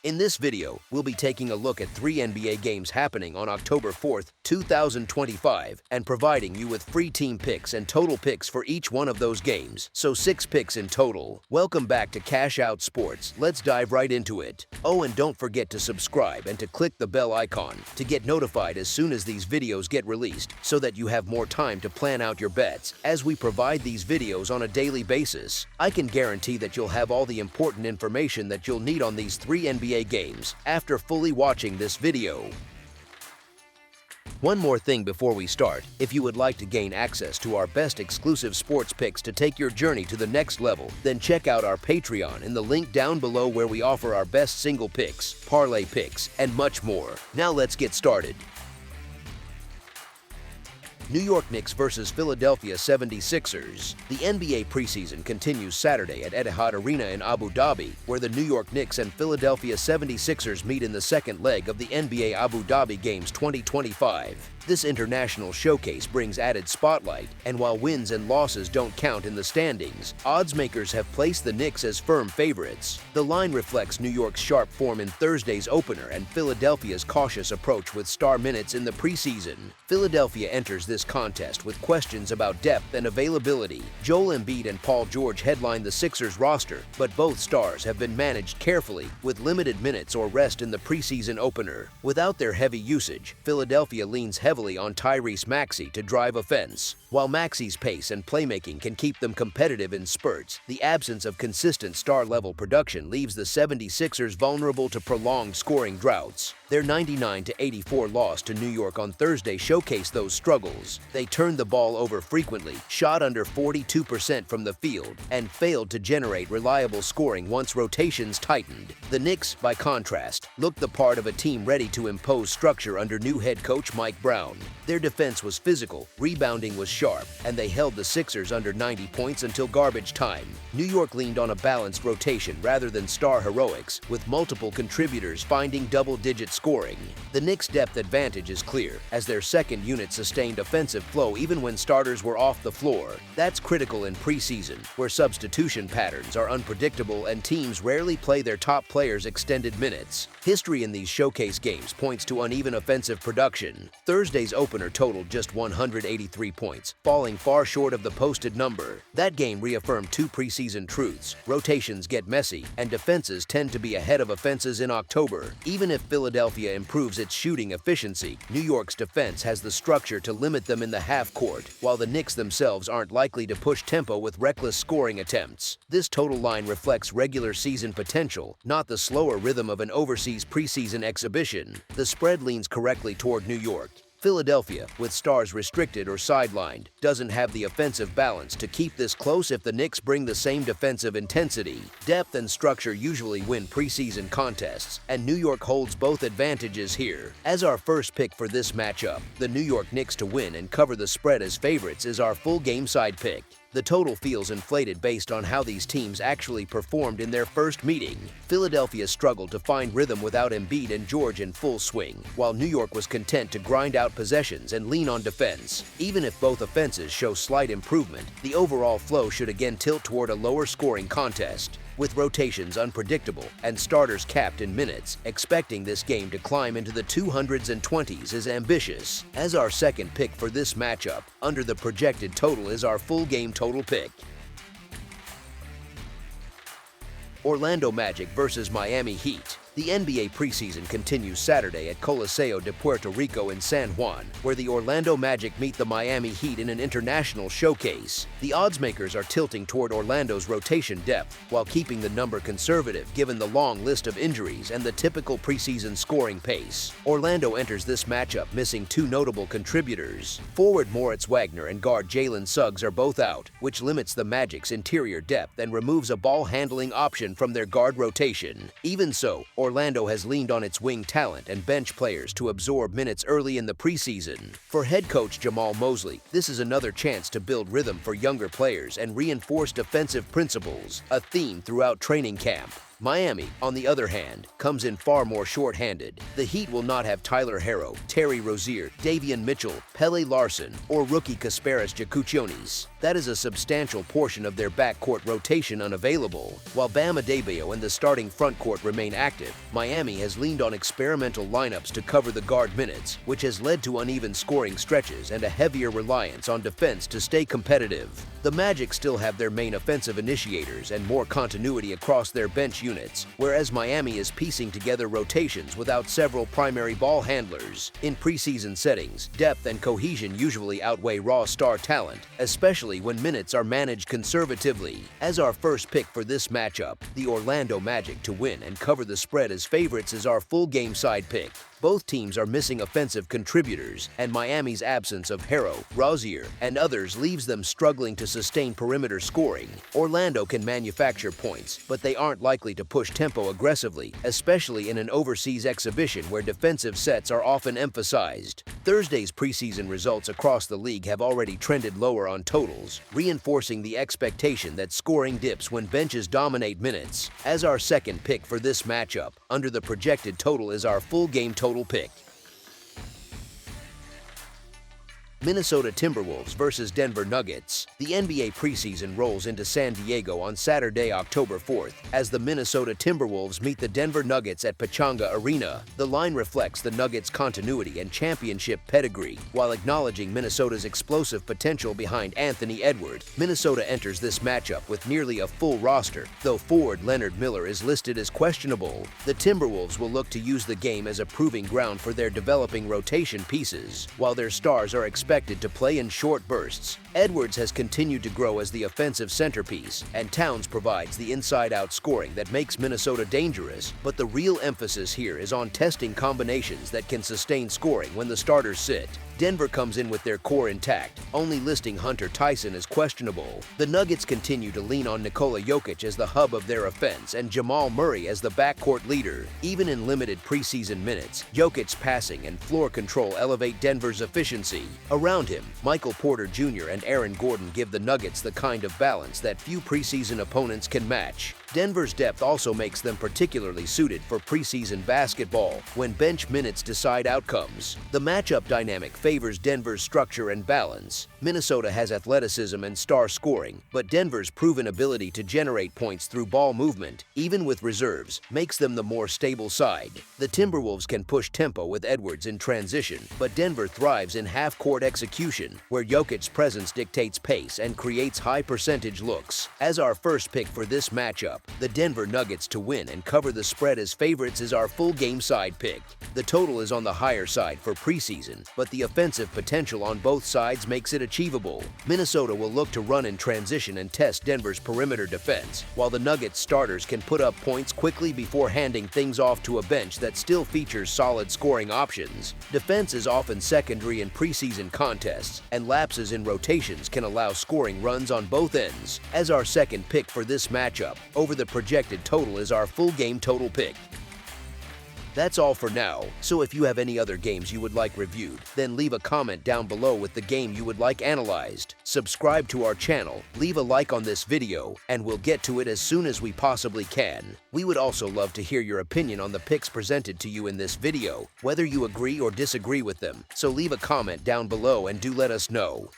In this video, we'll be taking a look at 3 NBA games happening on October 4th, 2025, and providing you with free team picks and total picks for each one of those games, so 6 picks in total. Welcome back to Cash Out Sports. Let's dive right into it. Oh, and don't forget to subscribe and to click the bell icon to get notified as soon as these videos get released, so that you have more time to plan out your bets as we provide these videos on a daily basis. I can guarantee that you'll have all the important information that you'll need on these 3 NBA games after fully watching this video. One more thing before we start. If you would like to gain access to our best exclusive sports picks to take your journey to the next level, then check out our Patreon in the link down below, where we offer our best single picks, parlay picks, and much more. Now let's get started. New York Knicks versus Philadelphia 76ers. The NBA preseason continues Saturday at Etihad Arena in Abu Dhabi, where the New York Knicks and Philadelphia 76ers meet in the second leg of the NBA Abu Dhabi Games 2025. This international showcase brings added spotlight, and while wins and losses don't count in the standings, odds makers have placed the Knicks as firm favorites. The line reflects New York's sharp form in Thursday's opener and Philadelphia's cautious approach with star minutes in the preseason. Philadelphia enters this contest with questions about depth and availability. Joel Embiid and Paul George headline the Sixers roster, but both stars have been managed carefully, with limited minutes or rest in the preseason opener. Without their heavy usage, Philadelphia leans heavily on Tyrese Maxey to drive offense. While Maxey's pace and playmaking can keep them competitive in spurts, the absence of consistent star-level production leaves the 76ers vulnerable to prolonged scoring droughts. Their 99-84 loss to New York on Thursday showcased those struggles. They turned the ball over frequently, shot under 42% from the field, and failed to generate reliable scoring once rotations tightened. The Knicks, by contrast, looked the part of a team ready to impose structure under new head coach Mike Brown. Their defense was physical, rebounding was sharp, and they held the Sixers under 90 points until garbage time. New York leaned on a balanced rotation rather than star heroics, with multiple contributors finding double-digit scoring. The Knicks' depth advantage is clear, as their second unit sustained offensive flow even when starters were off the floor. That's critical in preseason, where substitution patterns are unpredictable and teams rarely play their top players extended minutes. History in these showcase games points to uneven offensive production. Thursday's opener totaled just 183 points, falling far short of the posted number. That game reaffirmed 2 preseason truths: rotations get messy, and defenses tend to be ahead of offenses in October. Even if Philadelphia improves its shooting efficiency, New York's defense has the structure to limit them in the half court, while the Knicks themselves aren't likely to push tempo with reckless scoring attempts. This total line reflects regular season potential, not the slower rhythm of an overseas preseason exhibition. The spread leans correctly toward New York. Philadelphia, with stars restricted or sidelined, doesn't have the offensive balance to keep this close if the Knicks bring the same defensive intensity. Depth and structure usually win preseason contests, and New York holds both advantages here. As our first pick for this matchup, the New York Knicks to win and cover the spread as favorites is our full game side pick. The total feels inflated based on how these teams actually performed in their first meeting. Philadelphia struggled to find rhythm without Embiid and George in full swing, while New York was content to grind out possessions and lean on defense. Even if both offenses show slight improvement, the overall flow should again tilt toward a lower scoring contest. With rotations unpredictable and starters capped in minutes, expecting this game to climb into the 200s and 20s is ambitious. As our second pick for this matchup, under the projected total is our full game total pick. Orlando Magic versus Miami Heat. The NBA preseason continues Saturday at Coliseo de Puerto Rico in San Juan, where the Orlando Magic meet the Miami Heat in an international showcase. The odds makers are tilting toward Orlando's rotation depth, while keeping the number conservative given the long list of injuries and the typical preseason scoring pace. Orlando enters this matchup missing 2 notable contributors. Forward Moritz Wagner and guard Jalen Suggs are both out, which limits the Magic's interior depth and removes a ball-handling option from their guard rotation. Even so, Orlando has leaned on its wing talent and bench players to absorb minutes early in the preseason. For head coach Jamal Mosley, this is another chance to build rhythm for younger players and reinforce defensive principles, a theme throughout training camp. Miami, on the other hand, comes in far more short-handed. The Heat will not have Tyler Herro, Terry Rozier, Davion Mitchell, Pele Larson, or rookie Kasparas Jakutionis. That is a substantial portion of their backcourt rotation unavailable. While Bam Adebayo and the starting frontcourt remain active, Miami has leaned on experimental lineups to cover the guard minutes, which has led to uneven scoring stretches and a heavier reliance on defense to stay competitive. The Magic still have their main offensive initiators and more continuity across their bench units, whereas Miami is piecing together rotations without several primary ball handlers. In preseason settings, depth and cohesion usually outweigh raw star talent, especially when minutes are managed conservatively. As our first pick for this matchup, the Orlando Magic to win and cover the spread as favorites is our full game side pick. Both teams are missing offensive contributors, and Miami's absence of Herro, Rozier, and others leaves them struggling to sustain perimeter scoring. Orlando can manufacture points, but they aren't likely to push tempo aggressively, especially in an overseas exhibition where defensive sets are often emphasized. Thursday's preseason results across the league have already trended lower on totals, reinforcing the expectation that scoring dips when benches dominate minutes. As our second pick for this matchup, under the projected total is our full game total pick. Minnesota Timberwolves versus Denver Nuggets. The NBA preseason rolls into San Diego on Saturday, October 4th, as the Minnesota Timberwolves meet the Denver Nuggets at Pechanga Arena. The line reflects the Nuggets' continuity and championship pedigree, while acknowledging Minnesota's explosive potential behind Anthony Edwards. Minnesota enters this matchup with nearly a full roster, though forward Leonard Miller is listed as questionable. The Timberwolves will look to use the game as a proving ground for their developing rotation pieces, while their stars are expected to play in short bursts. Edwards has continued to grow as the offensive centerpiece, and Towns provides the inside-out scoring that makes Minnesota dangerous, but the real emphasis here is on testing combinations that can sustain scoring when the starters sit. Denver comes in with their core intact, only listing Hunter Tyson as questionable. The Nuggets continue to lean on Nikola Jokic as the hub of their offense and Jamal Murray as the backcourt leader. Even in limited preseason minutes, Jokic's passing and floor control elevate Denver's efficiency. Around him, Michael Porter Jr. and Aaron Gordon give the Nuggets the kind of balance that few preseason opponents can match. Denver's depth also makes them particularly suited for preseason basketball, when bench minutes decide outcomes. The matchup dynamic favors Denver's structure and balance. Minnesota has athleticism and star scoring, but Denver's proven ability to generate points through ball movement, even with reserves, makes them the more stable side. The Timberwolves can push tempo with Edwards in transition, but Denver thrives in half-court execution, where Jokic's presence dictates pace and creates high-percentage looks. As our first pick for this matchup, the Denver Nuggets to win and cover the spread as favorites is our full game side pick. The total is on the higher side for preseason, but the offensive potential on both sides makes it achievable. Minnesota will look to run in transition and test Denver's perimeter defense, while the Nuggets starters can put up points quickly before handing things off to a bench that still features solid scoring options. Defense is often secondary in preseason contests, and lapses in rotations can allow scoring runs on both ends. As our second pick for this matchup, over the projected total is our full game total pick. That's all for now, so if you have any other games you would like reviewed, then leave a comment down below with the game you would like analyzed. Subscribe to our channel, leave a like on this video, and we'll get to it as soon as we possibly can. We would also love to hear your opinion on the picks presented to you in this video, whether you agree or disagree with them, so leave a comment down below and do let us know.